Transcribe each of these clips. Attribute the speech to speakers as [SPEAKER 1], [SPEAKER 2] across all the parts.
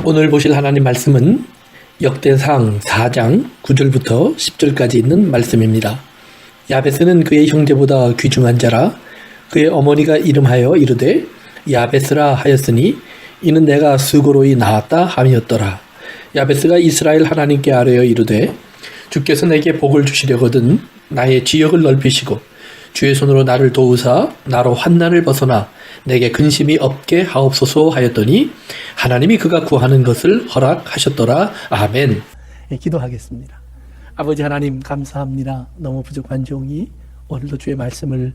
[SPEAKER 1] 오늘 보실 하나님 말씀은 역대상 4장 9절부터 10절까지 있는 말씀입니다. 야베스는 그의 형제보다 귀중한 자라 그의 어머니가 이름하여 이르되 야베스라 하였으니 이는 내가 수고로이 낳았다 함이었더라. 야베스가 이스라엘 하나님께 아뢰어 이르되 주께서 내게 복을 주시려거든 나의 지역을 넓히시고 주의 손으로 나를 도우사 나로 환난을 벗어나 내게 근심이 없게 하옵소서 하였더니 하나님이 그가 구하는 것을 허락하셨더라. 아멘.
[SPEAKER 2] 기도하겠습니다. 아버지 하나님 감사합니다. 너무 부족한 종이 오늘도 주의 말씀을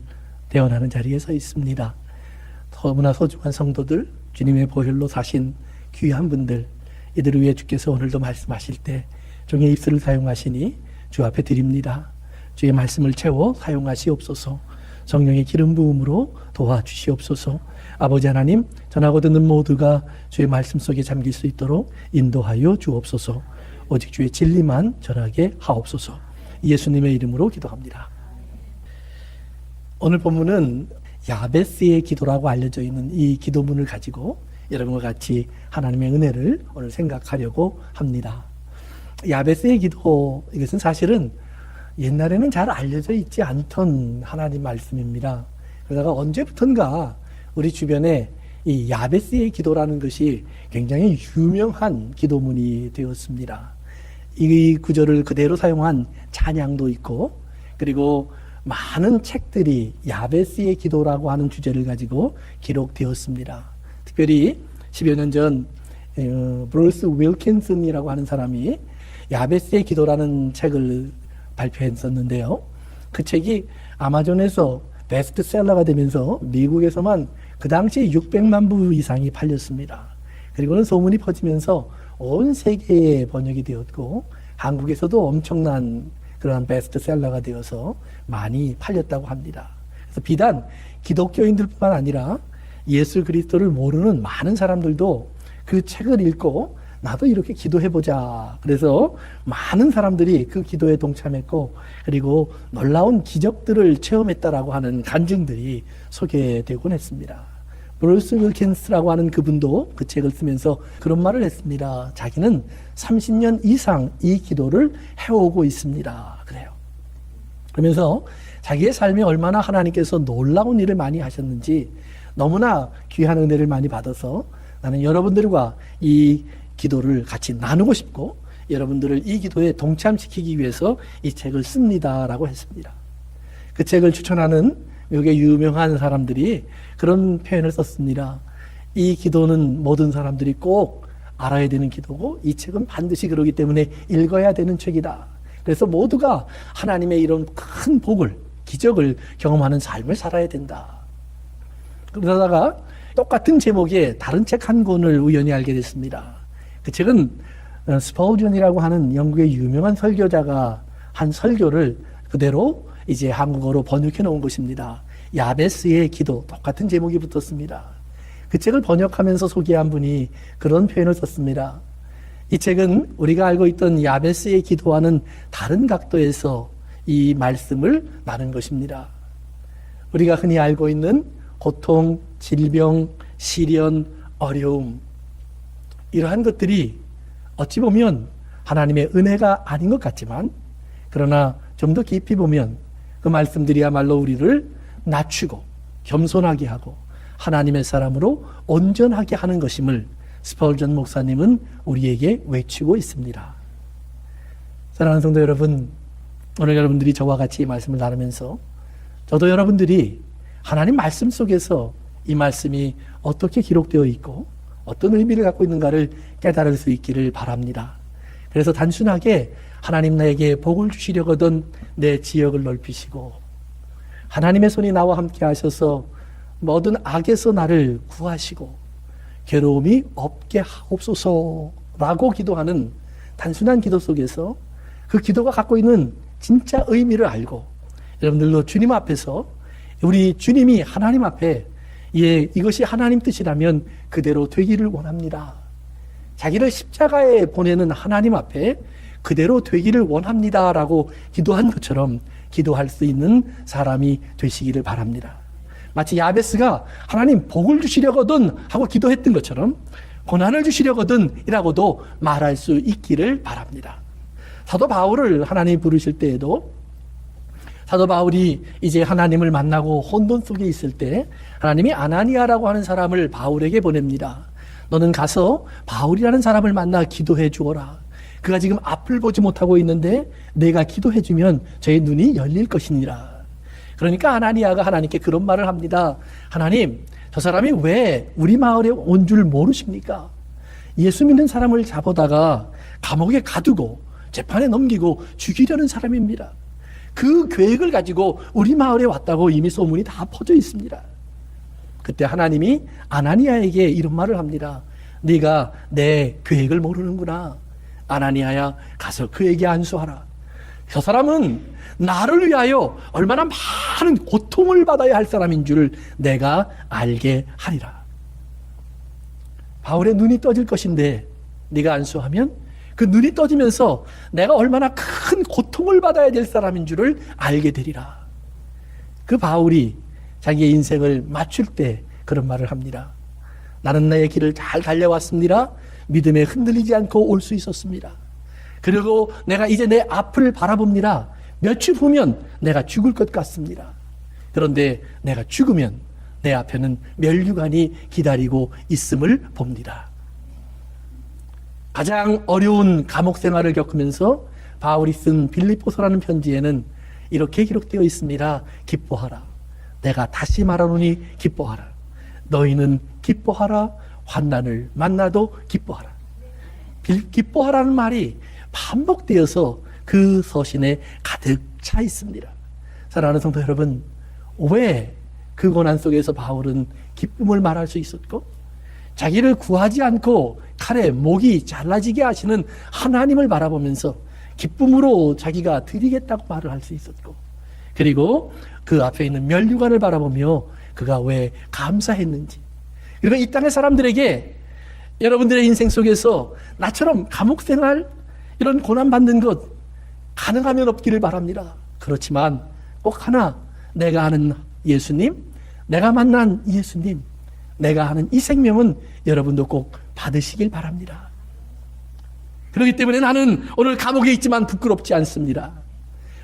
[SPEAKER 2] 대언하는 자리에 서 있습니다. 너무나 소중한 성도들, 주님의 보혈로 사신 귀한 분들, 이들을 위해 주께서 오늘도 말씀하실 때 종의 입술을 사용하시니 주 앞에 드립니다. 주의 말씀을 채워 사용하시옵소서. 성령의 기름 부음으로 도와주시옵소서. 아버지 하나님, 전하고 듣는 모두가 주의 말씀 속에 잠길 수 있도록 인도하여 주옵소서. 오직 주의 진리만 전하게 하옵소서. 예수님의 이름으로 기도합니다. 오늘 본문은 야베스의 기도라고 알려져 있는 이 기도문을 가지고 여러분과 같이 하나님의 은혜를 오늘 생각하려고 합니다. 야베스의 기도, 이것은 사실은 옛날에는 잘 알려져 있지 않던 하나님 말씀입니다. 그러다가 언제부턴가 우리 주변에 이 야베스의 기도라는 것이 굉장히 유명한 기도문이 되었습니다. 이 구절을 그대로 사용한 찬양도 있고, 그리고 많은 책들이 야베스의 기도라고 하는 주제를 가지고 기록되었습니다. 특별히 10여 년 전 브루스 윌킨슨이라고 하는 사람이 야베스의 기도라는 책을 발표했었는데요. 그 책이 아마존에서 베스트셀러가 되면서 미국에서만 그 당시에 600만 부 이상이 팔렸습니다. 그리고는 소문이 퍼지면서 온 세계에 번역이 되었고 한국에서도 엄청난 그런 베스트셀러가 되어서 많이 팔렸다고 합니다. 그래서 비단 기독교인들뿐만 아니라 예수 그리스도를 모르는 많은 사람들도 그 책을 읽고 나도 이렇게 기도해보자. 그래서 많은 사람들이 그 기도에 동참했고, 그리고 놀라운 기적들을 체험했다라고 하는 간증들이 소개되곤 했습니다. 브루스 윌킨스라고 하는 그분도 그 책을 쓰면서 그런 말을 했습니다. 자기는 30년 이상 이 기도를 해오고 있습니다. 그래요. 그러면서 자기의 삶에 얼마나 하나님께서 놀라운 일을 많이 하셨는지, 너무나 귀한 은혜를 많이 받아서 나는 여러분들과 이 기도를 같이 나누고 싶고 여러분들을 이 기도에 동참시키기 위해서 이 책을 씁니다라고 했습니다. 그 책을 추천하는 미국의 유명한 사람들이 그런 표현을 썼습니다. 이 기도는 모든 사람들이 꼭 알아야 되는 기도고 이 책은 반드시 그러기 때문에 읽어야 되는 책이다. 그래서 모두가 하나님의 이런 큰 복을, 기적을 경험하는 삶을 살아야 된다. 그러다가 똑같은 제목의 다른 책 한 권을 우연히 알게 됐습니다. 그 책은 스펄전이라고 하는 영국의 유명한 설교자가 한 설교를 그대로 이제 한국어로 번역해 놓은 것입니다. 야베스의 기도, 똑같은 제목이 붙었습니다. 그 책을 번역하면서 소개한 분이 그런 표현을 썼습니다. 이 책은 우리가 알고 있던 야베스의 기도와는 다른 각도에서 이 말씀을 나눈 것입니다. 우리가 흔히 알고 있는 고통, 질병, 시련, 어려움, 이러한 것들이 어찌 보면 하나님의 은혜가 아닌 것 같지만, 그러나 좀 더 깊이 보면 그 말씀들이야말로 우리를 낮추고 겸손하게 하고 하나님의 사람으로 온전하게 하는 것임을 스펄전 목사님은 우리에게 외치고 있습니다. 사랑하는 성도 여러분, 오늘 여러분들이 저와 같이 이 말씀을 나누면서 저도 여러분들이 하나님 말씀 속에서 이 말씀이 어떻게 기록되어 있고 어떤 의미를 갖고 있는가를 깨달을 수 있기를 바랍니다. 그래서 단순하게 하나님 나에게 복을 주시려거든 내 지역을 넓히시고 하나님의 손이 나와 함께 하셔서 모든 악에서 나를 구하시고 괴로움이 없게 하옵소서라고 기도하는 단순한 기도 속에서 그 기도가 갖고 있는 진짜 의미를 알고 여러분들도 주님 앞에서 우리 주님이 하나님 앞에 이것이 하나님 뜻이라면 그대로 되기를 원합니다. 자기를 십자가에 보내는 하나님 앞에 그대로 되기를 원합니다라고 기도한 것처럼 기도할 수 있는 사람이 되시기를 바랍니다. 마치 야베스가 하나님 복을 주시려거든 하고 기도했던 것처럼 고난을 주시려거든 이라고도 말할 수 있기를 바랍니다. 사도 바울을 하나님이 부르실 때에도 사도 바울이 이제 하나님을 만나고 혼돈 속에 있을 때 하나님이 아나니아라고 하는 사람을 바울에게 보냅니다. 너는 가서 바울이라는 사람을 만나 기도해 주어라. 그가 지금 앞을 보지 못하고 있는데 내가 기도해 주면 저의 눈이 열릴 것이니라. 그러니까 아나니아가 하나님께 그런 말을 합니다. 하나님, 저 사람이 왜 우리 마을에 온 줄 모르십니까? 예수 믿는 사람을 잡아다가 감옥에 가두고 재판에 넘기고 죽이려는 사람입니다. 그 계획을 가지고 우리 마을에 왔다고 이미 소문이 다 퍼져 있습니다. 그때 하나님이 아나니아에게 이런 말을 합니다. 네가 내 계획을 모르는구나. 아나니아야, 가서 그에게 안수하라. 저 사람은 나를 위하여 얼마나 많은 고통을 받아야 할 사람인 줄 내가 알게 하리라. 바울의 눈이 떠질 것인데 네가 안수하면 그 눈이 떠지면서 내가 얼마나 큰 고통을 받아야 될 사람인 줄을 알게 되리라. 그 바울이 자기의 인생을 맞출 때 그런 말을 합니다. 나는 나의 길을 잘 달려왔습니다. 믿음에 흔들리지 않고 올 수 있었습니다. 그리고 내가 이제 내 앞을 바라봅니다. 며칠 후면 내가 죽을 것 같습니다. 그런데 내가 죽으면 내 앞에는 면류관이 기다리고 있음을 봅니다. 가장 어려운 감옥 생활을 겪으면서 바울이 쓴 빌립보서라는 편지에는 이렇게 기록되어 있습니다. 기뻐하라. 내가 다시 말하노니 기뻐하라. 너희는 기뻐하라. 환난을 만나도 기뻐하라. 기뻐하라는 말이 반복되어서 그 서신에 가득 차 있습니다. 사랑하는 성도 여러분, 왜 그 고난 속에서 바울은 기쁨을 말할 수 있었고 자기를 구하지 않고 칼에 목이 잘라지게 하시는 하나님을 바라보면서 기쁨으로 자기가 드리겠다고 말을 할 수 있었고, 그리고 그 앞에 있는 면류관을 바라보며 그가 왜 감사했는지, 그리고 이 땅의 사람들에게 여러분들의 인생 속에서 나처럼 감옥생활 이런 고난받는 것 가능하면 없기를 바랍니다. 그렇지만 꼭 하나, 내가 아는 예수님, 내가 만난 예수님, 내가 아는 이 생명은 여러분도 꼭 받으시길 바랍니다. 그렇기 때문에 나는 오늘 감옥에 있지만 부끄럽지 않습니다.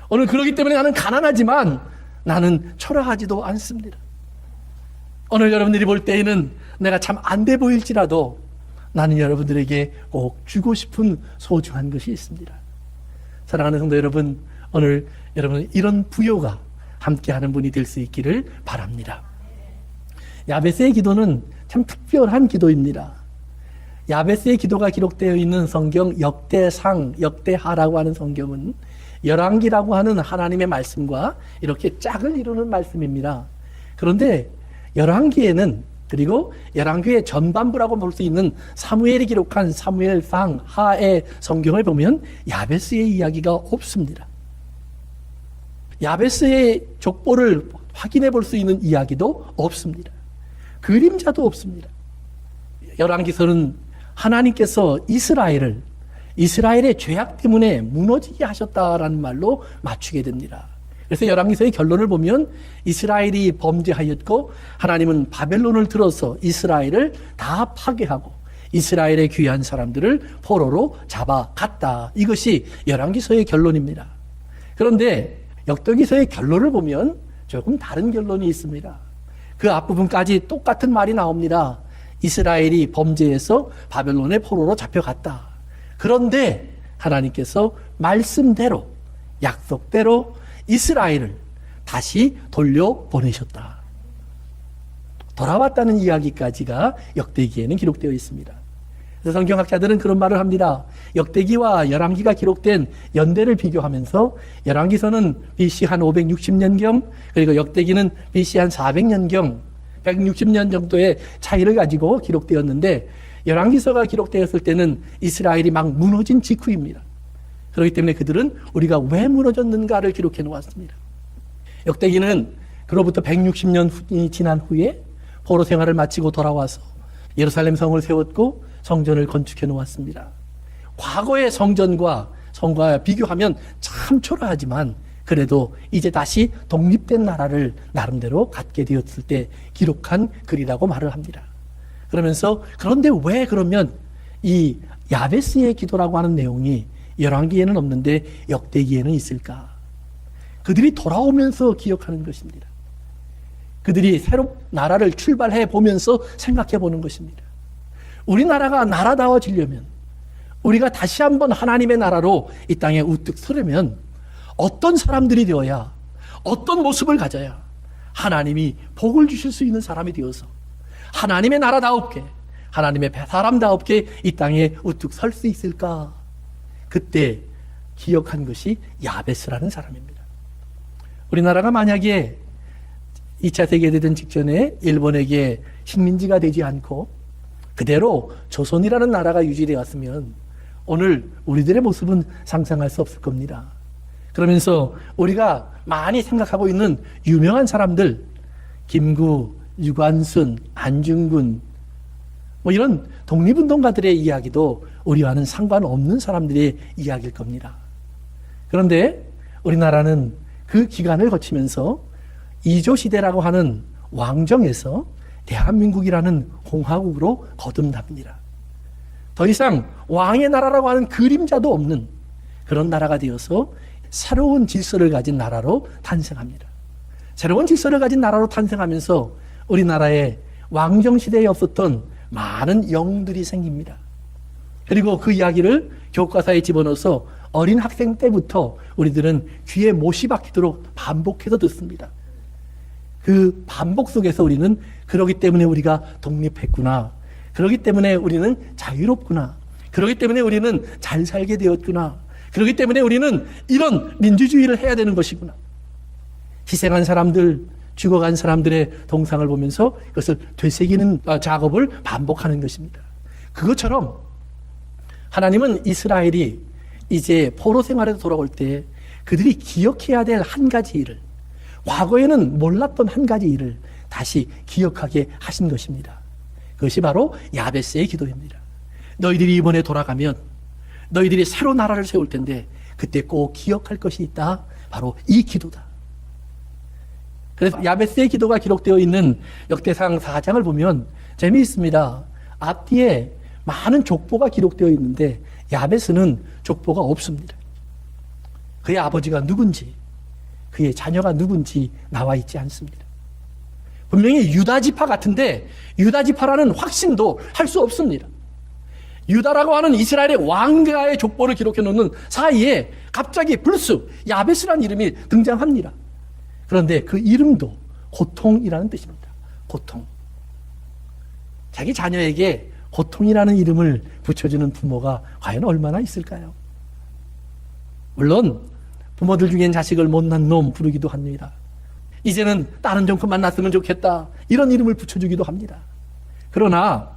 [SPEAKER 2] 오늘 그렇기 때문에 나는 가난하지만 나는 초라하지도 않습니다. 오늘 여러분들이 볼 때에는 내가 참 안 돼 보일지라도 나는 여러분들에게 꼭 주고 싶은 소중한 것이 있습니다. 사랑하는 성도 여러분, 오늘 여러분 이런 부요가 함께하는 분이 될 수 있기를 바랍니다. 야베스의 기도는 참 특별한 기도입니다. 야베스의 기도가 기록되어 있는 성경 역대상, 역대하라고 하는 성경은 열왕기라고 하는 하나님의 말씀과 이렇게 짝을 이루는 말씀입니다. 그런데 열왕기에는, 그리고 열왕기의 전반부라고 볼 수 있는 사무엘이 기록한 사무엘상 하의 성경을 보면 야베스의 이야기가 없습니다. 야베스의 족보를 확인해 볼 수 있는 이야기도 없습니다. 그림자도 없습니다. 열왕기서는 하나님께서 이스라엘의 죄악 때문에 무너지게 하셨다라는 말로 맞추게 됩니다. 그래서 열왕기서의 결론을 보면 이스라엘이 범죄하였고 하나님은 바벨론을 들어서 이스라엘을 다 파괴하고 이스라엘의 귀한 사람들을 포로로 잡아갔다. 이것이 열왕기서의 결론입니다. 그런데 역대기서의 결론을 보면 조금 다른 결론이 있습니다. 그 앞부분까지 똑같은 말이 나옵니다. 이스라엘이 범죄해서 바벨론의 포로로 잡혀갔다. 그런데 하나님께서 말씀대로, 약속대로 이스라엘을 다시 돌려보내셨다. 돌아왔다는 이야기까지가 역대기에는 기록되어 있습니다. 그래서 성경학자들은 그런 말을 합니다. 역대기와 열왕기가 기록된 연대를 비교하면서 열왕기서는 BC 한 560년경, 그리고 역대기는 BC 한 400년경, 160년 정도의 차이를 가지고 기록되었는데 열왕기서가 기록되었을 때는 이스라엘이 막 무너진 직후입니다. 그렇기 때문에 그들은 우리가 왜 무너졌는가를 기록해 놓았습니다. 역대기는 그로부터 160년이 지난 후에 포로 생활을 마치고 돌아와서 예루살렘 성을 세웠고 성전을 건축해 놓았습니다. 과거의 성전과 성과 비교하면 참 초라하지만 그래도 이제 다시 독립된 나라를 나름대로 갖게 되었을 때 기록한 글이라고 말을 합니다. 그러면서 그런데 왜 그러면 이 야베스의 기도라고 하는 내용이 열왕기에는 없는데 역대기에는 있을까? 그들이 돌아오면서 기억하는 것입니다. 그들이 새로 나라를 출발해 보면서 생각해 보는 것입니다. 우리나라가 나라다워지려면, 우리가 다시 한번 하나님의 나라로 이 땅에 우뚝 서려면 어떤 사람들이 되어야, 어떤 모습을 가져야 하나님이 복을 주실 수 있는 사람이 되어서 하나님의 나라다웁게, 하나님의 사람다웁게 이 땅에 우뚝 설 수 있을까? 그때 기억한 것이 야베스라는 사람입니다. 우리나라가 만약에 2차 세계대전 직전에 일본에게 식민지가 되지 않고 그대로 조선이라는 나라가 유지되었으면 오늘 우리들의 모습은 상상할 수 없을 겁니다. 그러면서 우리가 많이 생각하고 있는 유명한 사람들, 김구, 유관순, 안중근, 이런 독립운동가들의 이야기도 우리와는 상관없는 사람들의 이야기일 겁니다. 그런데 우리나라는 그 기간을 거치면서 이조시대라고 하는 왕정에서 대한민국이라는 공화국으로 거듭납니다. 더 이상 왕의 나라라고 하는 그림자도 없는 그런 나라가 되어서 새로운 질서를 가진 나라로 탄생합니다. 새로운 질서를 가진 나라로 탄생하면서 우리나라에 왕정시대에 없었던 많은 영들이 생깁니다. 그리고 그 이야기를 교과서에 집어넣어서 어린 학생 때부터 우리들은 귀에 못이 박히도록 반복해서 듣습니다. 그 반복 속에서 우리는 그러기 때문에 우리가 독립했구나, 그러기 때문에 우리는 자유롭구나, 그러기 때문에 우리는 잘 살게 되었구나, 그러기 때문에 우리는 이런 민주주의를 해야 되는 것이구나, 희생한 사람들, 죽어간 사람들의 동상을 보면서 그것을 되새기는 작업을 반복하는 것입니다. 그것처럼 하나님은 이스라엘이 이제 포로 생활에서 돌아올 때 그들이 기억해야 될 한 가지 일을, 과거에는 몰랐던 한 가지 일을 다시 기억하게 하신 것입니다. 그것이 바로 야베스의 기도입니다. 너희들이 이번에 돌아가면 너희들이 새로 나라를 세울 텐데 그때 꼭 기억할 것이 있다. 바로 이 기도다. 그래서 야베스의 기도가 기록되어 있는 역대상 4장을 보면 재미있습니다. 앞뒤에 많은 족보가 기록되어 있는데 야베스는 족보가 없습니다. 그의 아버지가 누군지, 그의 자녀가 누군지 나와 있지 않습니다. 분명히 유다지파 같은데 유다지파라는 확신도 할 수 없습니다. 유다라고 하는 이스라엘의 왕가의 족보를 기록해 놓는 사이에 갑자기 불쑥 야베스라는 이름이 등장합니다. 그런데 그 이름도 고통이라는 뜻입니다. 고통. 자기 자녀에게 고통이라는 이름을 붙여주는 부모가 과연 얼마나 있을까요? 물론 부모들 중엔 자식을 못난 놈 부르기도 합니다. 이제는 다른 종큼 만났으면 좋겠다, 이런 이름을 붙여주기도 합니다. 그러나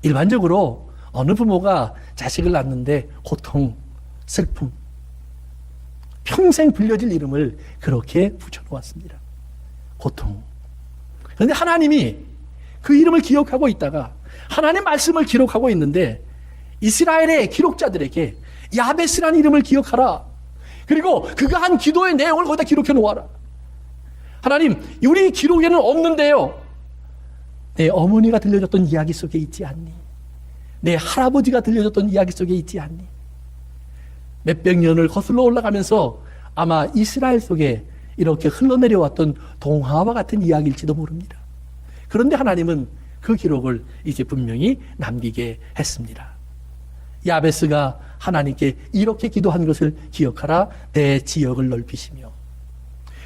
[SPEAKER 2] 일반적으로 어느 부모가 자식을 낳는데 고통, 슬픔, 평생 불려질 이름을 그렇게 붙여놓았습니다. 고통. 그런데 하나님이 그 이름을 기억하고 있다가 하나님 말씀을 기록하고 있는데 이스라엘의 기록자들에게 야베스라는 이름을 기억하라, 그리고 그가 한 기도의 내용을 거기다 기록해 놓아라. 하나님, 우리 기록에는 없는데요, 내 어머니가 들려줬던 이야기 속에 있지 않니? 내 할아버지가 들려줬던 이야기 속에 있지 않니? 몇백 년을 거슬러 올라가면서 아마 이스라엘 속에 이렇게 흘러내려왔던 동화와 같은 이야기일지도 모릅니다. 그런데 하나님은 그 기록을 이제 분명히 남기게 했습니다. 야베스가 하나님께 이렇게 기도한 것을 기억하라, 내 지역을 넓히시며.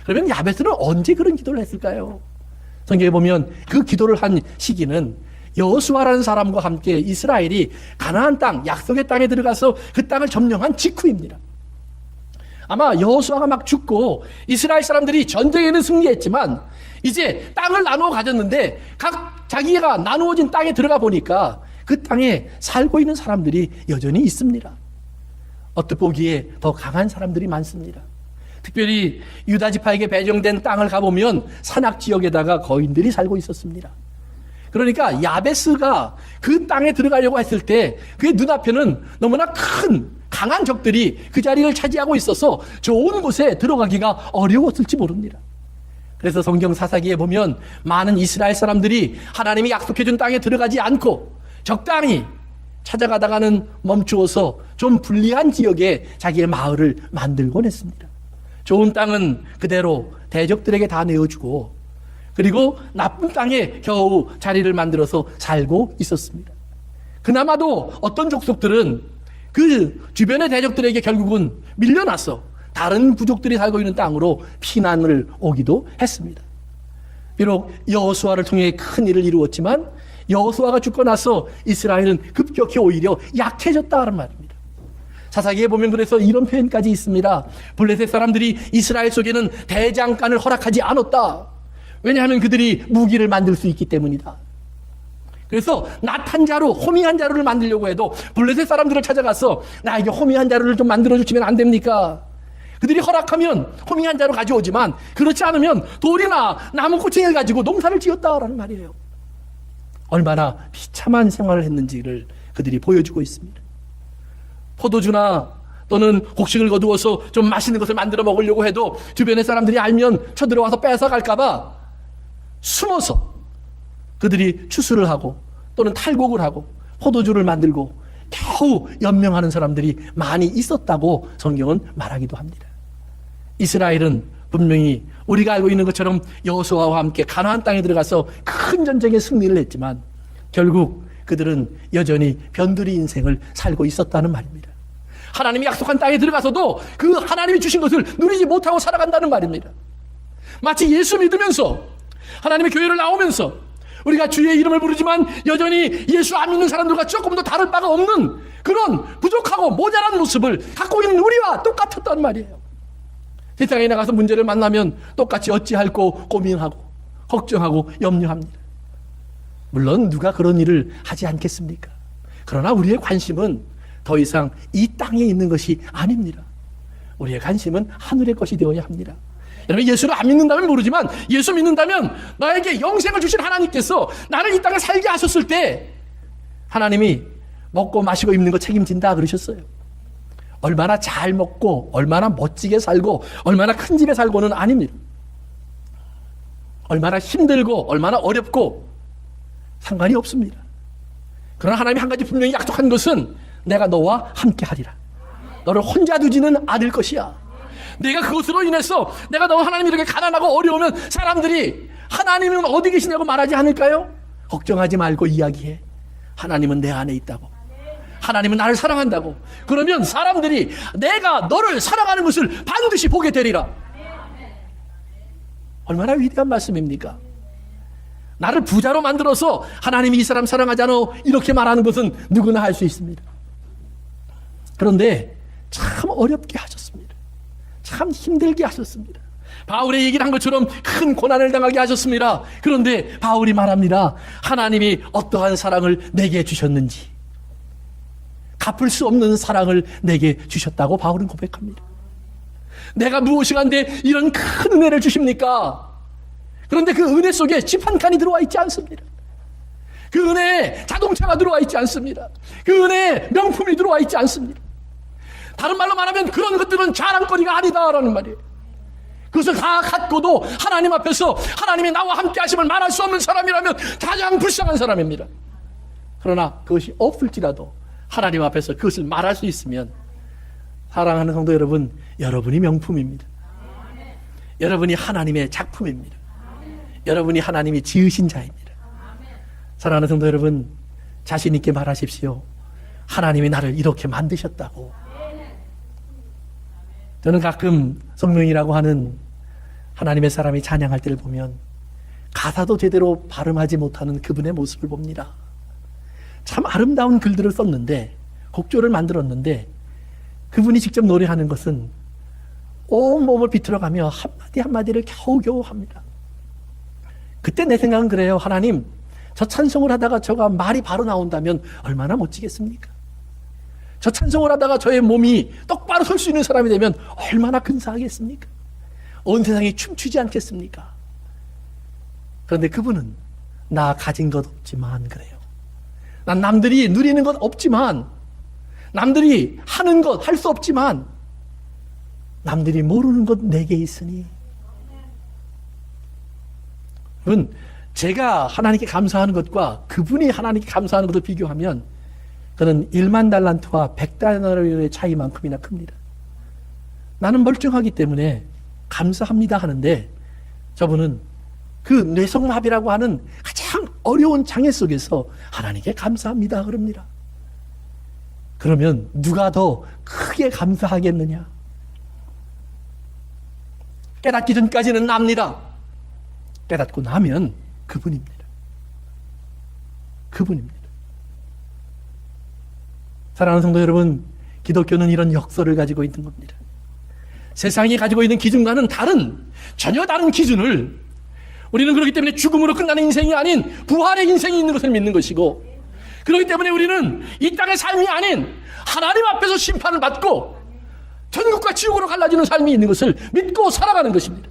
[SPEAKER 2] 그러면 야베스는 언제 그런 기도를 했을까요? 성경에 보면 그 기도를 한 시기는 여호수아라는 사람과 함께 이스라엘이 가나안 땅, 약속의 땅에 들어가서 그 땅을 점령한 직후입니다. 아마 여호수아가 막 죽고 이스라엘 사람들이 전쟁에는 승리했지만 이제 땅을 나누어 가졌는데 각 자기가 나누어진 땅에 들어가 보니까 그 땅에 살고 있는 사람들이 여전히 있습니다. 어떻게 보기에 더 강한 사람들이 많습니다. 특별히 유다지파에게 배정된 땅을 가보면 산악 지역에다가 거인들이 살고 있었습니다. 그러니까 야베스가 그 땅에 들어가려고 했을 때 그의 눈앞에는 너무나 큰 강한 적들이 그 자리를 차지하고 있어서 좋은 곳에 들어가기가 어려웠을지 모릅니다. 그래서 성경 사사기에 보면 많은 이스라엘 사람들이 하나님이 약속해준 땅에 들어가지 않고 적당히 찾아가다가는 멈추어서 좀 불리한 지역에 자기의 마을을 만들곤 했습니다. 좋은 땅은 그대로 대적들에게 다 내어주고, 그리고 나쁜 땅에 겨우 자리를 만들어서 살고 있었습니다. 그나마도 어떤 족속들은 그 주변의 대적들에게 결국은 밀려나서 다른 부족들이 살고 있는 땅으로 피난을 오기도 했습니다. 비록 여호수아를 통해 큰 일을 이루었지만 여호수아가 죽고 나서 이스라엘은 급격히 오히려 약해졌다는 말입니다. 사사기에 보면 그래서 이런 표현까지 있습니다. 블레셋 사람들이 이스라엘 속에는 대장간을 허락하지 않았다. 왜냐하면 그들이 무기를 만들 수 있기 때문이다. 그래서 낫 한 자루, 호미 한 자루를 만들려고 해도 블레셋 사람들을 찾아가서 나에게 호미 한 자루를 좀 만들어 주시면 안 됩니까? 그들이 허락하면 호미 한 자루 가져오지만 그렇지 않으면 돌이나 나무 꼬챙이를 가지고 농사를 지었다라는 말이에요. 얼마나 비참한 생활을 했는지를 그들이 보여주고 있습니다. 포도주나 또는 곡식을 거두어서 좀 맛있는 것을 만들어 먹으려고 해도 주변의 사람들이 알면 쳐들어와서 뺏어갈까 봐 숨어서 그들이 추수를 하고 또는 탈곡을 하고 포도주를 만들고 겨우 연명하는 사람들이 많이 있었다고 성경은 말하기도 합니다. 이스라엘은 분명히 우리가 알고 있는 것처럼 여호수아와 함께 가나안 땅에 들어가서 큰 전쟁에 승리를 했지만 결국 그들은 여전히 변두리 인생을 살고 있었다는 말입니다. 하나님이 약속한 땅에 들어가서도 그 하나님이 주신 것을 누리지 못하고 살아간다는 말입니다. 마치 예수 믿으면서 하나님의 교회를 나오면서 우리가 주의 이름을 부르지만 여전히 예수 안 믿는 사람들과 조금도 다를 바가 없는 그런 부족하고 모자란 모습을 갖고 있는 우리와 똑같았단 말이에요. 세상에 나가서 문제를 만나면 똑같이 어찌할꼬 고민하고 걱정하고 염려합니다. 물론 누가 그런 일을 하지 않겠습니까? 그러나 우리의 관심은 더 이상 이 땅에 있는 것이 아닙니다. 우리의 관심은 하늘의 것이 되어야 합니다. 여러분, 예수를 안 믿는다면 모르지만 예수 믿는다면 나에게 영생을 주신 하나님께서 나를 이 땅에 살게 하셨을 때 하나님이 먹고 마시고 입는 거 책임진다 그러셨어요. 얼마나 잘 먹고 얼마나 멋지게 살고 얼마나 큰 집에 살고는 아닙니다. 얼마나 힘들고 얼마나 어렵고 상관이 없습니다. 그러나 하나님이 한 가지 분명히 약속한 것은 내가 너와 함께 하리라. 너를 혼자 두지는 않을 것이야. 내가 그것으로 인해서 내가 너무 하나님이 이렇게 가난하고 어려우면 사람들이 하나님은 어디 계시냐고 말하지 않을까요? 걱정하지 말고 이야기해. 하나님은 내 안에 있다고. 하나님은 나를 사랑한다고. 그러면 사람들이 내가 너를 사랑하는 것을 반드시 보게 되리라. 얼마나 위대한 말씀입니까? 나를 부자로 만들어서 하나님이 이 사람 사랑하잖아 이렇게 말하는 것은 누구나 할 수 있습니다. 그런데 참 어렵게 하셨습니다. 참 힘들게 하셨습니다. 바울의 얘기를 한 것처럼 큰 고난을 당하게 하셨습니다. 그런데 바울이 말합니다. 하나님이 어떠한 사랑을 내게 주셨는지, 갚을 수 없는 사랑을 내게 주셨다고 바울은 고백합니다. 내가 무엇이간데 이런 큰 은혜를 주십니까? 그런데 그 은혜 속에 집 한 칸이 들어와 있지 않습니다. 그 은혜에 자동차가 들어와 있지 않습니다. 그 은혜에 명품이 들어와 있지 않습니다. 다른 말로 말하면 그런 것들은 자랑거리가 아니다라는 말이에요. 그것을 다 갖고도 하나님 앞에서 하나님이 나와 함께 하심을 말할 수 없는 사람이라면 가장 불쌍한 사람입니다. 그러나 그것이 없을지라도 하나님 앞에서 그것을 말할 수 있으면 사랑하는 성도 여러분, 여러분이 명품입니다. 여러분이 하나님의 작품입니다. 여러분이 하나님이 지으신 자입니다. 사랑하는 성도 여러분, 자신 있게 말하십시오. 하나님이 나를 이렇게 만드셨다고. 저는 가끔 성령이라고 하는 하나님의 사람이 찬양할 때를 보면 가사도 제대로 발음하지 못하는 그분의 모습을 봅니다. 참 아름다운 글들을 썼는데, 곡조를 만들었는데 그분이 직접 노래하는 것은 온몸을 비틀어가며 한마디 한마디를 겨우겨우 합니다. 그때 내 생각은 그래요. 하나님, 저 찬송을 하다가 저가 말이 바로 나온다면 얼마나 멋지겠습니까? 저 찬송을 하다가 저의 몸이 똑바로 설 수 있는 사람이 되면 얼마나 근사하겠습니까? 온 세상이 춤추지 않겠습니까? 그런데 그분은 나 가진 것 없지만 그래요. 난 남들이 누리는 것 없지만, 남들이 하는 것 할 수 없지만, 남들이 모르는 것 내게 있으니 여러분, 제가 하나님께 감사하는 것과 그분이 하나님께 감사하는 것을 비교하면 그는 1만 달란트와 100달러의 차이만큼이나 큽니다. 나는 멀쩡하기 때문에 감사합니다 하는데 저분은 그 뇌성마비라고 하는 가장 어려운 장애 속에서 하나님께 감사합니다 그럽니다. 그러면 누가 더 크게 감사하겠느냐? 깨닫기 전까지는 납니다. 깨닫고 나면 그분입니다. 그분입니다. 사랑하는 성도 여러분, 기독교는 이런 역사를 가지고 있는 겁니다. 세상이 가지고 있는 기준과는 전혀 다른 기준을 우리는 그렇기 때문에 죽음으로 끝나는 인생이 아닌 부활의 인생이 있는 것을 믿는 것이고, 그렇기 때문에 우리는 이 땅의 삶이 아닌 하나님 앞에서 심판을 받고 천국과 지옥으로 갈라지는 삶이 있는 것을 믿고 살아가는 것입니다.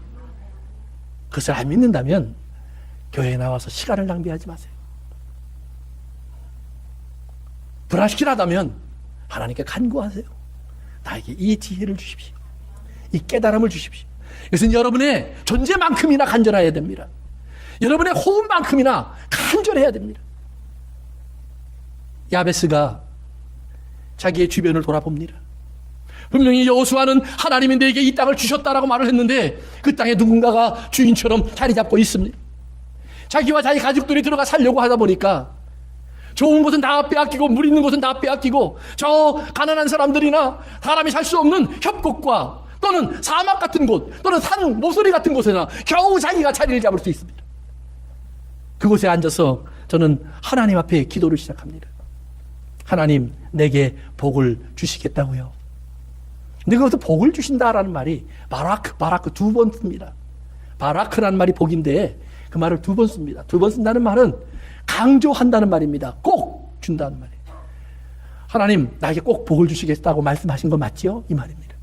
[SPEAKER 2] 그것을 안 믿는다면 교회에 나와서 시간을 낭비하지 마세요. 불안식이라다면 하나님께 간구하세요. 나에게 이 지혜를 주십시오. 이 깨달음을 주십시오. 이것은 여러분의 존재만큼이나 간절해야 됩니다. 여러분의 호흡만큼이나 간절해야 됩니다. 야베스가 자기의 주변을 돌아봅니다. 분명히 여호수아는 하나님이 내게 이 땅을 주셨다라고 말을 했는데 그 땅에 누군가가 주인처럼 자리 잡고 있습니다. 자기와 자기 가족들이 들어가 살려고 하다 보니까 좋은 곳은 다 빼앗기고 물 있는 곳은 다 빼앗기고 저 가난한 사람들이나 사람이 살 수 없는 협곡과 또는 사막 같은 곳 또는 산 모서리 같은 곳에나 겨우 자기가 자리를 잡을 수 있습니다. 그곳에 앉아서 저는 하나님 앞에 기도를 시작합니다. 하나님, 내게 복을 주시겠다고요. 근데 거기서 복을 주신다라는 말이 바라크 두 번 씁니다. 바라크라는 말이 복인데 그 말을 두 번 씁니다. 두 번 쓴다는 말은 강조한다는 말입니다. 꼭 준다는 말이에요. 하나님, 나에게 꼭 복을 주시겠다고 말씀하신 거 맞지요? 이 말입니다.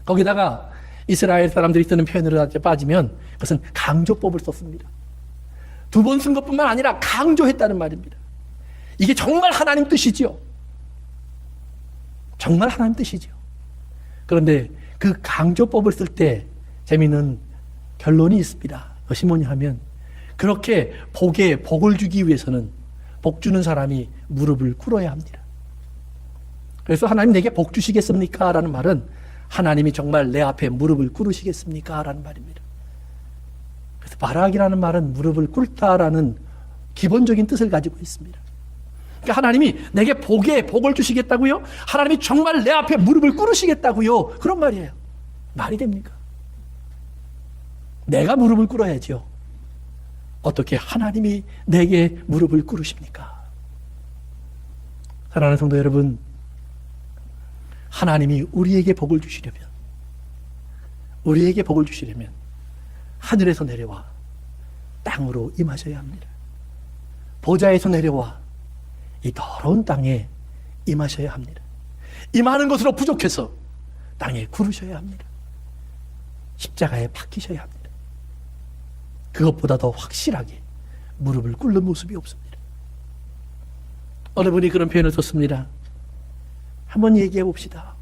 [SPEAKER 2] 거기다가 이스라엘 사람들이 쓰는 표현으로 빠지면 그것은 강조법을 썼습니다. 두 번 쓴 것뿐만 아니라 강조했다는 말입니다. 이게 정말 하나님 뜻이지요. 정말 하나님 뜻이죠. 그런데 그 강조법을 쓸 때 재미있는 결론이 있습니다. 그것이 뭐냐 하면 그렇게 복을 주기 위해서는 복 주는 사람이 무릎을 꿇어야 합니다. 그래서 하나님 내게 복 주시겠습니까? 라는 말은 하나님이 정말 내 앞에 무릎을 꿇으시겠습니까? 라는 말입니다. 그래서 바락이라는 말은 무릎을 꿇다라는 기본적인 뜻을 가지고 있습니다. 그러니까 하나님이 내게 복을 주시겠다고요? 하나님이 정말 내 앞에 무릎을 꿇으시겠다고요? 그런 말이에요. 말이 됩니까? 내가 무릎을 꿇어야죠. 어떻게 하나님이 내게 무릎을 꿇으십니까? 사랑하는 성도 여러분, 하나님이 우리에게 복을 주시려면 하늘에서 내려와 땅으로 임하셔야 합니다. 보좌에서 내려와 이 더러운 땅에 임하셔야 합니다. 임하는 것으로 부족해서 땅에 구르셔야 합니다. 십자가에 박히셔야 합니다. 그것보다 더 확실하게 무릎을 꿇는 모습이 없습니다. 어느 분이 그런 표현을 썼습니다. 한번 얘기해 봅시다.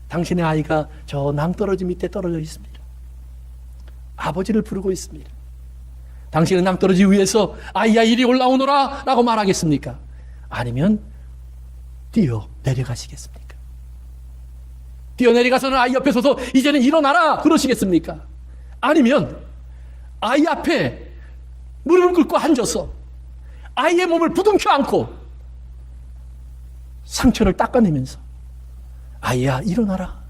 [SPEAKER 2] 당신의 아이가 저 낭떠러지 밑에 떨어져 있습니다. 아버지를 부르고 있습니다. 당신은 낭떠러지 위에서 아이야 이리 올라오너라 라고 말하겠습니까? 아니면 뛰어 내려가시겠습니까? 뛰어 내려가서는 아이 옆에 서서 이제는 일어나라 그러시겠습니까? 아니면 아이 앞에 무릎을 꿇고 앉아서 아이의 몸을 부둥켜 안고 상처를 닦아내면서 아이야 일어나라,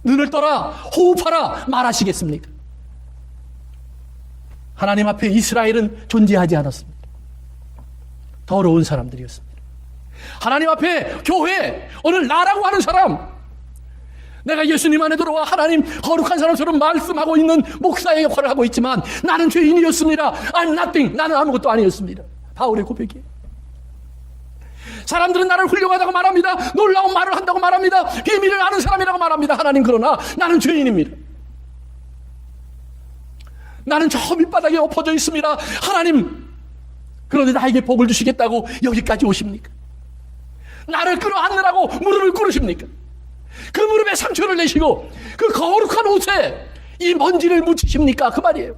[SPEAKER 2] 눈을 떠라, 호흡하라 말하시겠습니까? 하나님 앞에 이스라엘은 존재하지 않았습니다. 더러운 사람들이었습니다. 하나님 앞에 교회, 오늘 나라고 하는 사람, 내가 예수님 안에 들어와 하나님 거룩한 사람처럼 말씀하고 있는 목사의 역할을 하고 있지만 나는 죄인이었습니다. I'm nothing. 나는 아무것도 아니었습니다. 바울의 고백이에요. 사람들은 나를 훌륭하다고 말합니다. 놀라운 말을 한다고 말합니다. 비밀을 아는 사람이라고 말합니다. 하나님, 그러나 나는 죄인입니다. 나는 저 밑바닥에 엎어져 있습니다. 하나님, 그런데 나에게 복을 주시겠다고 여기까지 오십니까? 나를 끌어안으라고 무릎을 꿇으십니까? 그 무릎에 상처를 내시고 그 거룩한 옷에 이 먼지를 묻히십니까? 그 말이에요.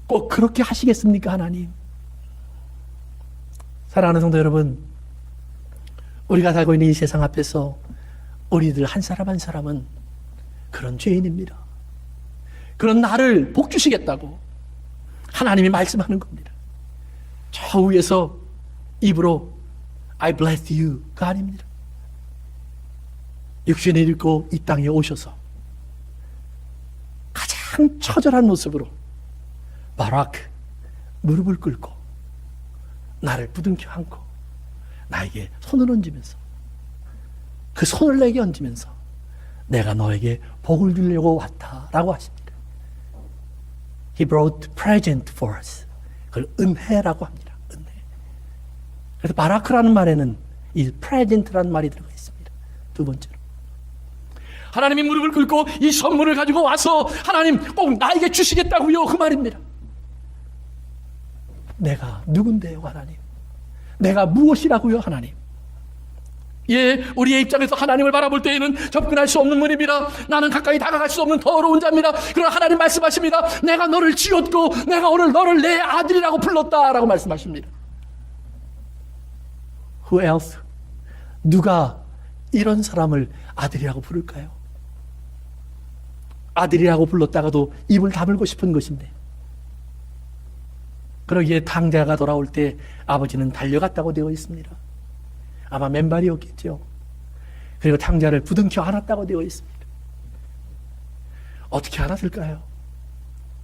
[SPEAKER 2] 꼭 그렇게 하시겠습니까, 하나님? 사랑하는 성도 여러분, 우리가 살고 있는 이 세상 앞에서 우리들 한 사람 한 사람은 그런 죄인입니다. 그런 나를 복 주시겠다고 하나님이 말씀하는 겁니다. 저 위에서 입으로 I bless you가 아닙니다. 육신을 입고 이 땅에 오셔서 가장 처절한 모습으로 바라크 무릎을 꿇고 나를 부둥켜 안고 나에게 손을 얹으면서 그 손을 내게 얹으면서 내가 너에게 복을 주려고 왔다라고 하십니다. He brought present for us. 그걸 은혜라고 합니다. 은혜. 그래서 바라크라는 말에는 이 present라는 말이 들어가 있습니다. 두 번째로 하나님이 무릎을 꿇고 이 선물을 가지고 와서 하나님 꼭 나에게 주시겠다고요, 그 말입니다. 내가 누군데요, 하나님? 내가 무엇이라고요, 하나님? 예, 우리의 입장에서 하나님을 바라볼 때에는 접근할 수 없는 분입니다. 나는 가까이 다가갈 수 없는 더러운 자입니다. 그러나 하나님 말씀하십니다. 내가 너를 지었고 내가 오늘 너를 내 아들이라고 불렀다라고 말씀하십니다. Who else? 누가 이런 사람을 아들이라고 부를까요? 아들이라고 불렀다가도 입을 다물고 싶은 것인데, 그러기에 탕자가 돌아올 때 아버지는 달려갔다고 되어 있습니다. 아마 맨발이었겠죠. 그리고 탕자를 부둥켜 안았다고 되어 있습니다. 어떻게 안았을까요?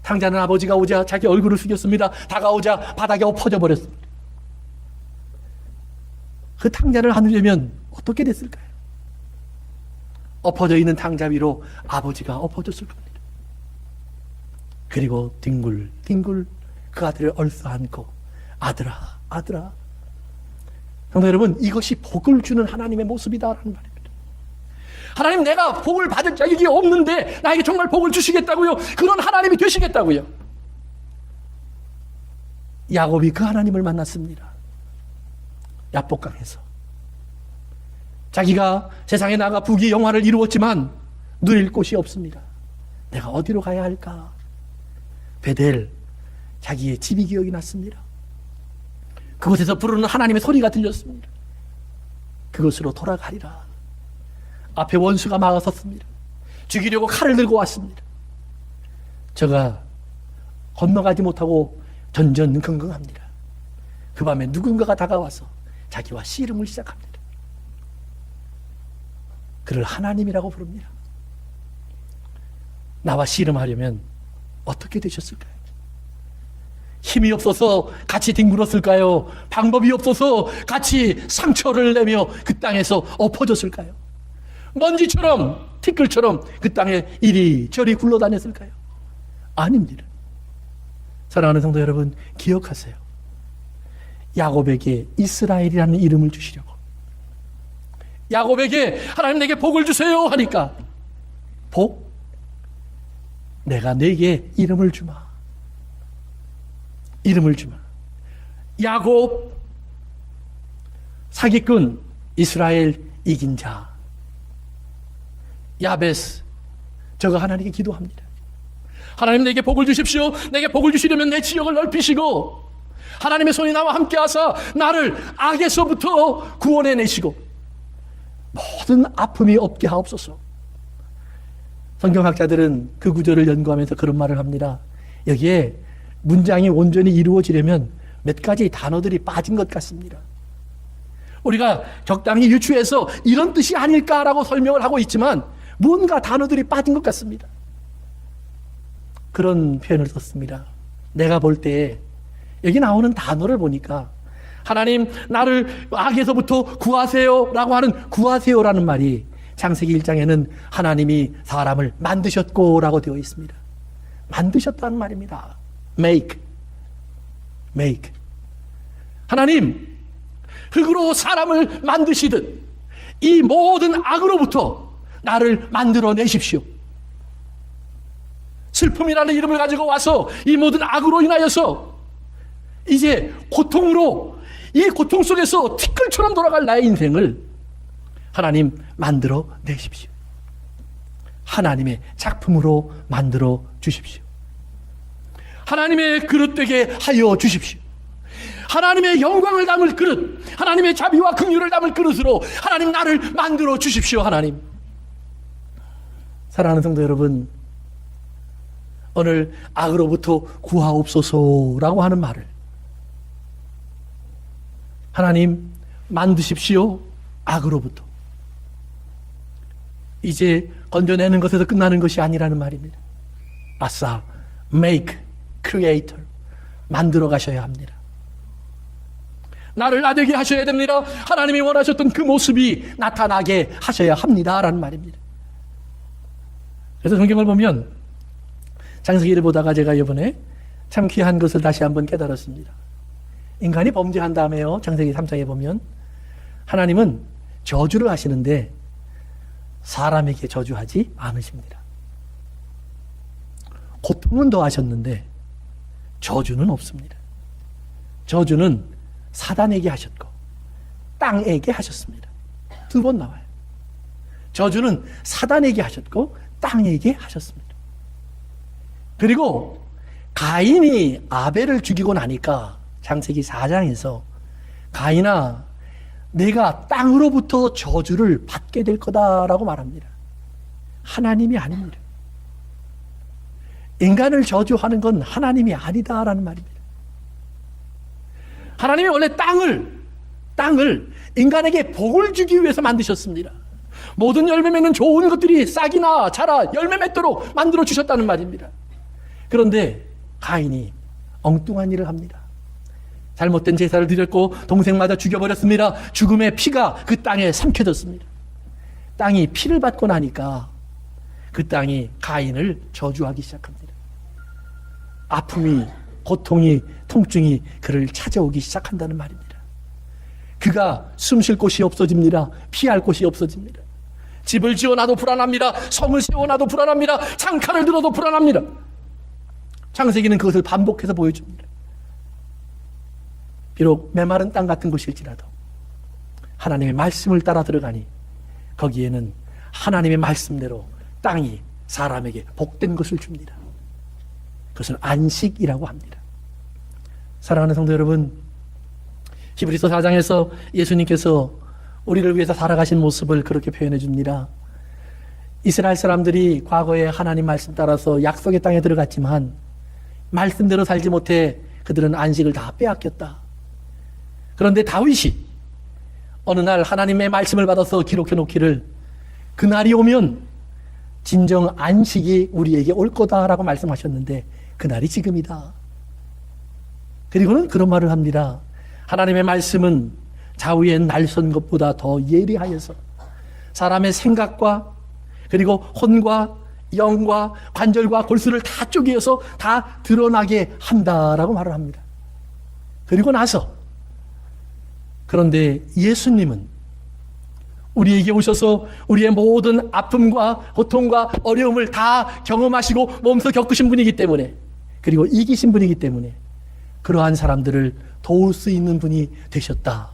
[SPEAKER 2] 탕자는 아버지가 오자 자기 얼굴을 숙였습니다. 다가오자 바닥에 엎어져 버렸습니다. 그 탕자를 안으려면 어떻게 됐을까요? 엎어져 있는 탕자 위로 아버지가 엎어졌을 겁니다. 그리고 뒹굴 그 아들을 얼싸안고 아들아, 아들아. 성도 여러분, 이것이 복을 주는 하나님의 모습이다라는 말입니다. 하나님, 내가 복을 받을 자격이 없는데 나에게 정말 복을 주시겠다고요? 그런 하나님이 되시겠다고요? 야곱이 그 하나님을 만났습니다. 야복강에서. 자기가 세상에 나가 부귀 영화를 이루었지만 누릴 곳이 없습니다. 내가 어디로 가야 할까? 베델, 자기의 집이 기억이 났습니다. 그곳에서 부르는 하나님의 소리가 들렸습니다. 그곳으로 돌아가리라. 앞에 원수가 막아섰습니다. 죽이려고 칼을 들고 왔습니다. 저가 건너가지 못하고 전전긍긍합니다. 그 밤에 누군가가 다가와서 자기와 씨름을 시작합니다. 그를 하나님이라고 부릅니다. 나와 씨름하려면 어떻게 되셨을까요? 힘이 없어서 같이 뒹굴었을까요? 방법이 없어서 같이 상처를 내며 그 땅에서 엎어졌을까요? 먼지처럼, 티끌처럼 그 땅에 이리저리 굴러다녔을까요? 아닙니다. 사랑하는 성도 여러분, 기억하세요. 야곱에게 이스라엘이라는 이름을 주시려고, 야곱에게 하나님 내게 복을 주세요 하니까, 복? 내가 내게 이름을 주마. 이름을 주마. 야곱, 사기꾼, 이스라엘 이긴 자. 야베스, 저가 하나님께 기도합니다. 하나님 내게 복을 주십시오. 내게 복을 주시려면 내 지역을 넓히시고 하나님의 손이 나와 함께 하사 나를 악에서부터 구원해내시고 모든 아픔이 없게 하옵소서. 성경학자들은 그 구절을 연구하면서 그런 말을 합니다. 여기에 문장이 온전히 이루어지려면 몇 가지 단어들이 빠진 것 같습니다. 우리가 적당히 유추해서 이런 뜻이 아닐까라고 설명을 하고 있지만 뭔가 단어들이 빠진 것 같습니다. 그런 표현을 썼습니다. 내가 볼 때 여기 나오는 단어를 보니까 하나님 나를 악에서부터 구하세요 라고 하는 구하세요라는 말이 창세기 1장에는 하나님이 사람을 만드셨고 라고 되어 있습니다. 만드셨다는 말입니다. make. 하나님, 흙으로 사람을 만드시듯 이 모든 악으로부터 나를 만들어내십시오. 슬픔이라는 이름을 가지고 와서 이 모든 악으로 인하여서 이제 고통으로, 이 고통 속에서 티끌처럼 돌아갈 나의 인생을 하나님 만들어 내십시오. 하나님의 작품으로 만들어 주십시오. 하나님의 그릇 되게 하여 주십시오. 하나님의 영광을 담을 그릇, 하나님의 자비와 긍휼을 담을 그릇으로 하나님 나를 만들어 주십시오. 하나님. 사랑하는 성도 여러분, 오늘 악으로부터 구하옵소서라고 하는 말을 하나님 만드십시오. 악으로부터. 이제 건져내는 것에서 끝나는 것이 아니라는 말입니다. 아싸, make, creator. 만들어 가셔야 합니다. 나를 나되게 하셔야 됩니다. 하나님이 원하셨던 그 모습이 나타나게 하셔야 합니다라는 말입니다. 그래서 성경을 보면 창세기를 보다가 제가 이번에 참 귀한 것을 다시 한번 깨달았습니다. 인간이 범죄한 다음에요, 창세기 3장에 보면 하나님은 저주를 하시는데 사람에게 저주하지 않으십니다. 고통은 더하셨는데 저주는 없습니다. 저주는 사단에게 하셨고 땅에게 하셨습니다. 두 번 나와요. 저주는 사단에게 하셨고 땅에게 하셨습니다. 그리고 가인이 아벨을 죽이고 나니까 창세기 4장에서 가인아, 내가 땅으로부터 저주를 받게 될 거다라고 말합니다. 하나님이 아닙니다. 인간을 저주하는 건 하나님이 아니다라는 말입니다. 하나님이 원래 땅을 인간에게 복을 주기 위해서 만드셨습니다. 모든 열매 맺는 좋은 것들이 싹이나 자라 열매 맺도록 만들어 주셨다는 말입니다. 그런데 가인이 엉뚱한 일을 합니다. 잘못된 제사를 드렸고 동생마다 죽여버렸습니다. 죽음의 피가 그 땅에 삼켜졌습니다. 땅이 피를 받고 나니까 그 땅이 가인을 저주하기 시작합니다. 아픔이, 고통이, 통증이 그를 찾아오기 시작한다는 말입니다. 그가 숨쉴 곳이 없어집니다. 피할 곳이 없어집니다. 집을 지어놔도 불안합니다. 성을 세워놔도 불안합니다. 창칼을 들어도 불안합니다. 창세기는 그것을 반복해서 보여줍니다. 비록 메마른 땅 같은 곳일지라도 하나님의 말씀을 따라 들어가니 거기에는 하나님의 말씀대로 땅이 사람에게 복된 것을 줍니다. 그것은 안식이라고 합니다. 사랑하는 성도 여러분, 히브리서 4장에서 예수님께서 우리를 위해서 살아가신 모습을 그렇게 표현해 줍니다. 이스라엘 사람들이 과거에 하나님 말씀 따라서 약속의 땅에 들어갔지만 말씀대로 살지 못해 그들은 안식을 다 빼앗겼다. 그런데 다윗이 어느 날 하나님의 말씀을 받아서 기록해 놓기를 그날이 오면 진정 안식이 우리에게 올 거다라고 말씀하셨는데 그날이 지금이다. 그리고는 그런 말을 합니다. 하나님의 말씀은 좌우의 날선 것보다 더 예리하여서 사람의 생각과 그리고 혼과 영과 관절과 골수를 다 쪼개어서 다 드러나게 한다라고 말을 합니다. 그리고 나서 그런데 예수님은 우리에게 오셔서 우리의 모든 아픔과 고통과 어려움을 다 경험하시고 몸소 겪으신 분이기 때문에, 그리고 이기신 분이기 때문에 그러한 사람들을 도울 수 있는 분이 되셨다.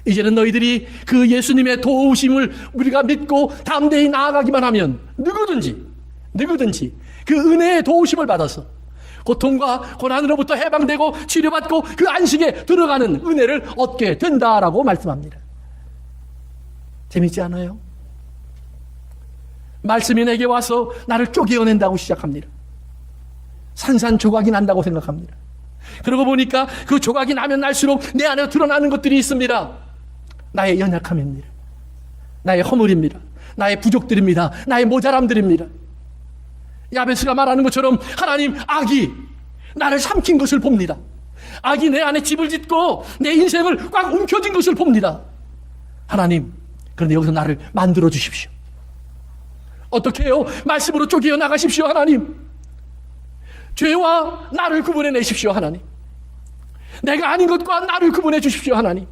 [SPEAKER 2] 이제는 너희들이 그 예수님의 도우심을 우리가 믿고 담대히 나아가기만 하면 누구든지 그 은혜의 도우심을 받아서 고통과 고난으로부터 해방되고 치료받고 그 안식에 들어가는 은혜를 얻게 된다라고 말씀합니다. 재밌지 않아요? 말씀이 내게 와서 나를 쪼개어낸다고 시작합니다. 산산조각이 난다고 생각합니다. 그러고 보니까 그 조각이 나면 날수록 내 안에 드러나는 것들이 있습니다. 나의 연약함입니다. 나의 허물입니다. 나의 부족들입니다. 나의 모자람들입니다. 야베스가 말하는 것처럼 하나님, 악이 나를 삼킨 것을 봅니다. 악이 내 안에 집을 짓고 내 인생을 꽉 움켜쥔 것을 봅니다. 하나님, 그런데 여기서 나를 만들어 주십시오. 어떻게 해요? 말씀으로 쪼개어 나가십시오. 하나님, 죄와 나를 구분해 내십시오. 하나님, 내가 아닌 것과 나를 구분해 주십시오. 하나님,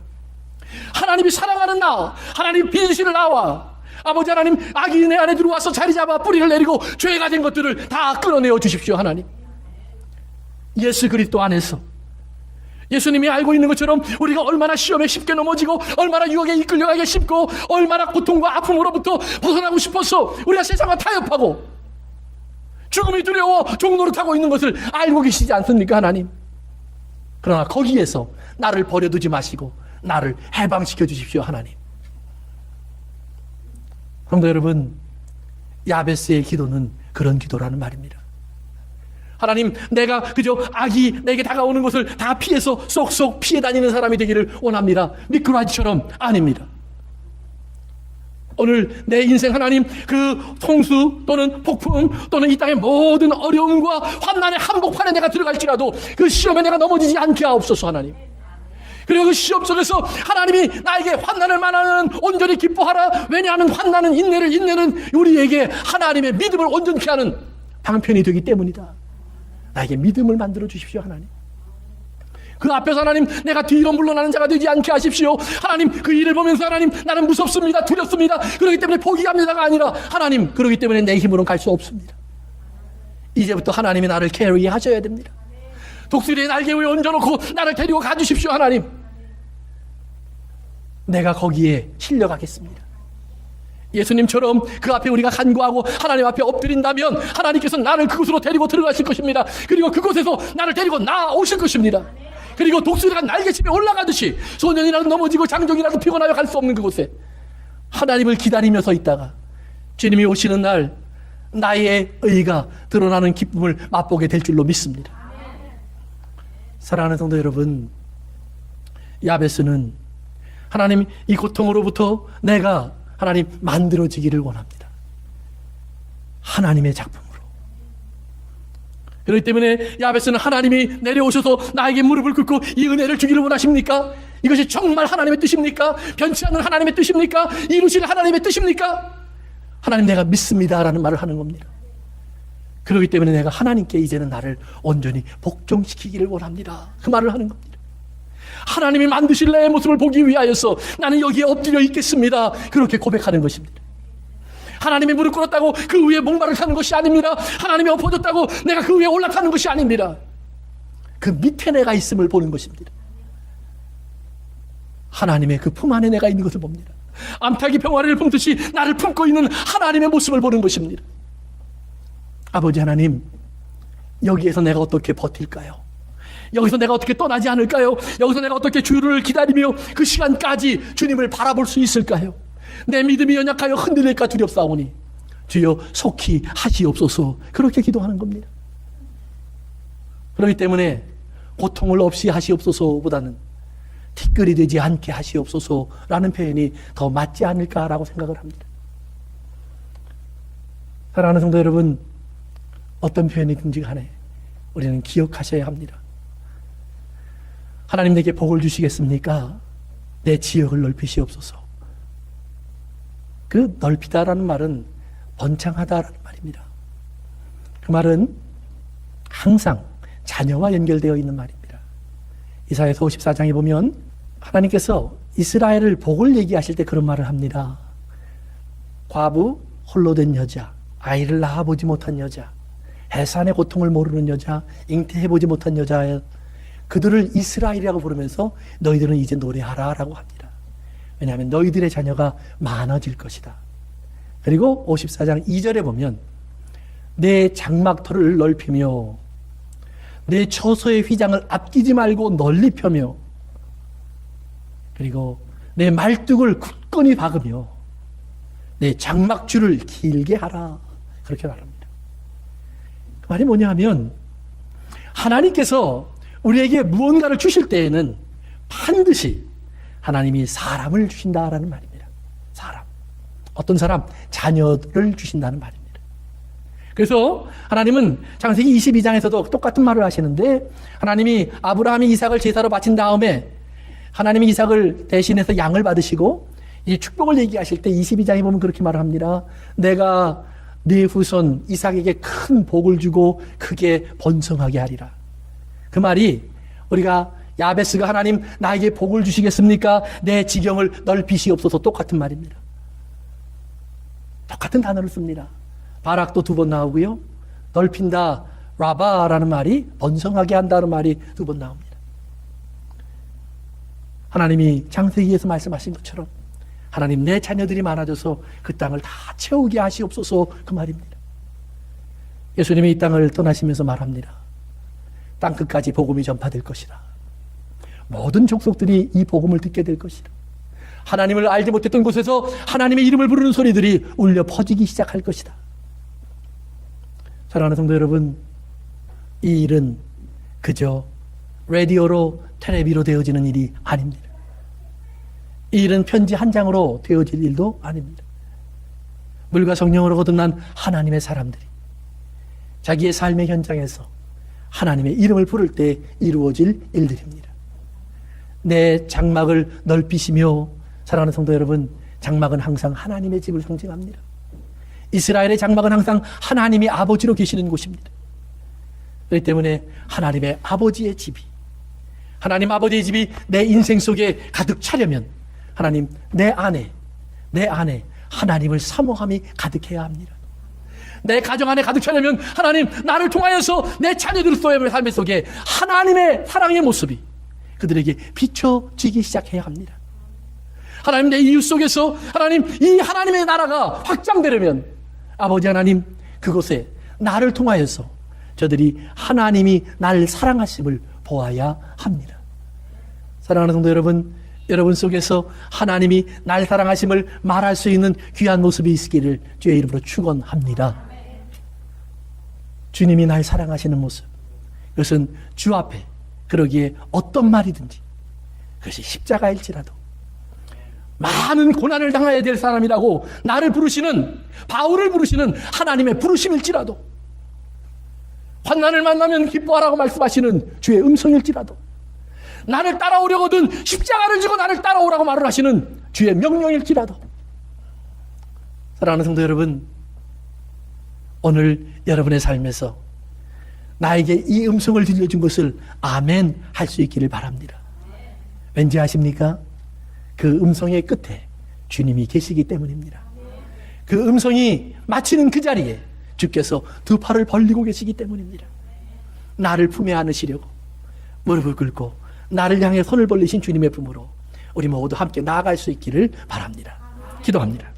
[SPEAKER 2] 하나님이 사랑하는 나, 하나님 빚으시는 나와 아버지 하나님, 악이 내 안에 들어와서 자리 잡아 뿌리를 내리고 죄가 된 것들을 다 끌어내어 주십시오. 하나님, 예수 그리스도 안에서 예수님이 알고 있는 것처럼 우리가 얼마나 시험에 쉽게 넘어지고 얼마나 유혹에 이끌려가기 쉽고 얼마나 고통과 아픔으로부터 벗어나고 싶어서 우리가 세상과 타협하고 죽음이 두려워 종노릇하고 있는 것을 알고 계시지 않습니까, 하나님? 그러나 거기에서 나를 버려두지 마시고 나를 해방시켜 주십시오, 하나님. 성도 여러분, 야베스의 기도는 그런 기도라는 말입니다. 하나님, 내가 그저 악이 내게 다가오는 것을 다 피해서 쏙쏙 피해 다니는 사람이 되기를 원합니다. 미꾸라지처럼 아닙니다. 오늘 내 인생 하나님, 그 홍수 또는 폭풍 또는 이 땅의 모든 어려움과 환난의 한복판에 내가 들어갈지라도 그 시험에 내가 넘어지지 않게 하옵소서, 하나님. 그리고 그 시험 속에서 하나님이 나에게 환난을 만나는 온전히 기뻐하라. 왜냐하면 환난은 인내는 우리에게 하나님의 믿음을 온전케 하는 방편이 되기 때문이다. 나에게 믿음을 만들어 주십시오, 하나님. 그 앞에서 하나님, 내가 뒤로 물러나는 자가 되지 않게 하십시오. 하나님, 그 일을 보면서 하나님, 나는 무섭습니다, 두렵습니다, 그렇기 때문에 포기합니다가 아니라 하나님, 그렇기 때문에 내 힘으로는 갈 수 없습니다. 이제부터 하나님이 나를 캐리 하셔야 됩니다. 독수리의 날개 위에 얹어놓고 나를 데리고 가주십시오, 하나님. 내가 거기에 실려가겠습니다. 예수님처럼 그 앞에 우리가 간구하고 하나님 앞에 엎드린다면 하나님께서 나를 그곳으로 데리고 들어가실 것입니다. 그리고 그곳에서 나를 데리고 나오실 것입니다. 그리고 독수리가 날개침에 올라가듯이 소년이라도 넘어지고 장정이라도 피곤하여 갈 수 없는 그곳에 하나님을 기다리며 서 있다가 주님이 오시는 날 나의 의가 드러나는 기쁨을 맛보게 될 줄로 믿습니다. 사랑하는 성도 여러분, 야베스는 하나님, 이 고통으로부터 내가 하나님 만들어지기를 원합니다. 하나님의 작품으로. 그렇기 때문에 야베스는 하나님이 내려오셔서 나에게 무릎을 꿇고 이 은혜를 주기를 원하십니까? 이것이 정말 하나님의 뜻입니까? 변치 않는 하나님의 뜻입니까? 이루실 하나님의 뜻입니까? 하나님, 내가 믿습니다 라는 말을 하는 겁니다. 그렇기 때문에 내가 하나님께 이제는 나를 온전히 복종시키기를 원합니다, 그 말을 하는 겁니다. 하나님이 만드실 내 모습을 보기 위하여서 나는 여기에 엎드려 있겠습니다, 그렇게 고백하는 것입니다. 하나님이 무릎 꿇었다고 그 위에 목마를 타는 것이 아닙니다. 하나님이 엎어졌다고 내가 그 위에 올라타는 것이 아닙니다. 그 밑에 내가 있음을 보는 것입니다. 하나님의 그 품 안에 내가 있는 것을 봅니다. 암탉이 병아리를 품듯이 나를 품고 있는 하나님의 모습을 보는 것입니다. 아버지 하나님, 여기에서 내가 어떻게 버틸까요? 여기서 내가 어떻게 떠나지 않을까요? 여기서 내가 어떻게 주를 기다리며 그 시간까지 주님을 바라볼 수 있을까요? 내 믿음이 연약하여 흔들릴까 두렵사오니 주여 속히 하시옵소서, 그렇게 기도하는 겁니다. 그렇기 때문에 고통을 없이 하시옵소서보다는 티끌이 되지 않게 하시옵소서라는 표현이 더 맞지 않을까라고 생각을 합니다. 사랑하는 성도 여러분, 어떤 표현이든지 간에 우리는 기억하셔야 합니다. 하나님, 내게 복을 주시겠습니까? 내 지역을 넓히시옵소서. 그 넓히다라는 말은 번창하다라는 말입니다. 그 말은 항상 자녀와 연결되어 있는 말입니다. 이사야서 54장에 보면 하나님께서 이스라엘을 복을 얘기하실 때 그런 말을 합니다. 과부, 홀로 된 여자, 아이를 낳아보지 못한 여자, 해산의 고통을 모르는 여자, 잉태해보지 못한 여자, 그들을 이스라엘이라고 부르면서 너희들은 이제 노래하라 라고 합니다. 왜냐하면 너희들의 자녀가 많아질 것이다. 그리고 54장 2절에 보면 내 장막터를 넓히며 내 처소의 휘장을 아끼지 말고 널리 펴며 그리고 내 말뚝을 굳건히 박으며 내 장막줄을 길게 하라, 그렇게 말합니다. 그 말이 뭐냐 하면 하나님께서 우리에게 무언가를 주실 때에는 반드시 하나님이 사람을 주신다라는 말입니다. 사람. 어떤 사람? 자녀를 주신다는 말입니다. 그래서 하나님은 창세기 22장에서도 똑같은 말을 하시는데 하나님이 아브라함이 이삭을 제사로 바친 다음에 하나님이 이삭을 대신해서 양을 받으시고 이 축복을 얘기하실 때 22장에 보면 그렇게 말을 합니다. 내가 네 후손 이삭에게 큰 복을 주고 크게 번성하게 하리라. 그 말이 우리가 야베스가 하나님 나에게 복을 주시겠습니까? 내 지경을 넓히시옵소서, 똑같은 말입니다. 똑같은 단어를 씁니다. 바락도 2번 나오고요. 넓힌다, 라바라는 말이 번성하게 한다는 말이 2번 나옵니다. 하나님이 창세기에서 말씀하신 것처럼 하나님 내 자녀들이 많아져서 그 땅을 다 채우게 하시옵소서, 그 말입니다. 예수님이 이 땅을 떠나시면서 말합니다. 땅 끝까지 복음이 전파될 것이라. 모든 족속들이 이 복음을 듣게 될 것이라. 하나님을 알지 못했던 곳에서 하나님의 이름을 부르는 소리들이 울려 퍼지기 시작할 것이다. 사랑하는 성도 여러분, 이 일은 그저 라디오로 텔레비로 되어지는 일이 아닙니다. 이 일은 편지 한 장으로 되어질 일도 아닙니다. 물과 성령으로 거듭난 하나님의 사람들이 자기의 삶의 현장에서 하나님의 이름을 부를 때 이루어질 일들입니다. 내 장막을 넓히시며, 사랑하는 성도 여러분, 장막은 항상 하나님의 집을 상징합니다. 이스라엘의 장막은 항상 하나님이 아버지로 계시는 곳입니다. 그렇기 때문에 하나님의 아버지의 집이, 하나님 아버지의 집이 내 인생 속에 가득 차려면 하나님, 내 안에 하나님을 사모함이 가득해야 합니다. 내 가정 안에 가득 차려면 하나님, 나를 통하여서 내 자녀들의 삶 속에 하나님의 사랑의 모습이 그들에게 비춰지기 시작해야 합니다. 하나님, 내 이웃 속에서 하나님, 이 하나님의 나라가 확장되려면 아버지 하나님, 그곳에 나를 통하여서 저들이 하나님이 나를 사랑하심을 보아야 합니다. 사랑하는 성도 여러분, 여러분 속에서 하나님이 날 사랑하심을 말할 수 있는 귀한 모습이 있기를 주의 이름으로 축원합니다. 주님이 날 사랑하시는 모습, 그것은 주 앞에 그러기에 어떤 말이든지, 그것이 십자가일지라도, 많은 고난을 당해야 될 사람이라고 나를 부르시는, 바울을 부르시는 하나님의 부르심일지라도, 환난을 만나면 기뻐하라고 말씀하시는 주의 음성일지라도, 나를 따라오려거든 십자가를 지고 나를 따라오라고 말을 하시는 주의 명령일지라도, 사랑하는 성도 여러분, 오늘 여러분의 삶에서 나에게 이 음성을 들려준 것을 아멘 할 수 있기를 바랍니다. 왠지 아십니까? 그 음성의 끝에 주님이 계시기 때문입니다. 그 음성이 마치는 그 자리에 주께서 두 팔을 벌리고 계시기 때문입니다. 나를 품에 안으시려고 무릎을 꿇고 나를 향해 손을 벌리신 주님의 품으로 우리 모두 함께 나아갈 수 있기를 바랍니다. 기도합니다.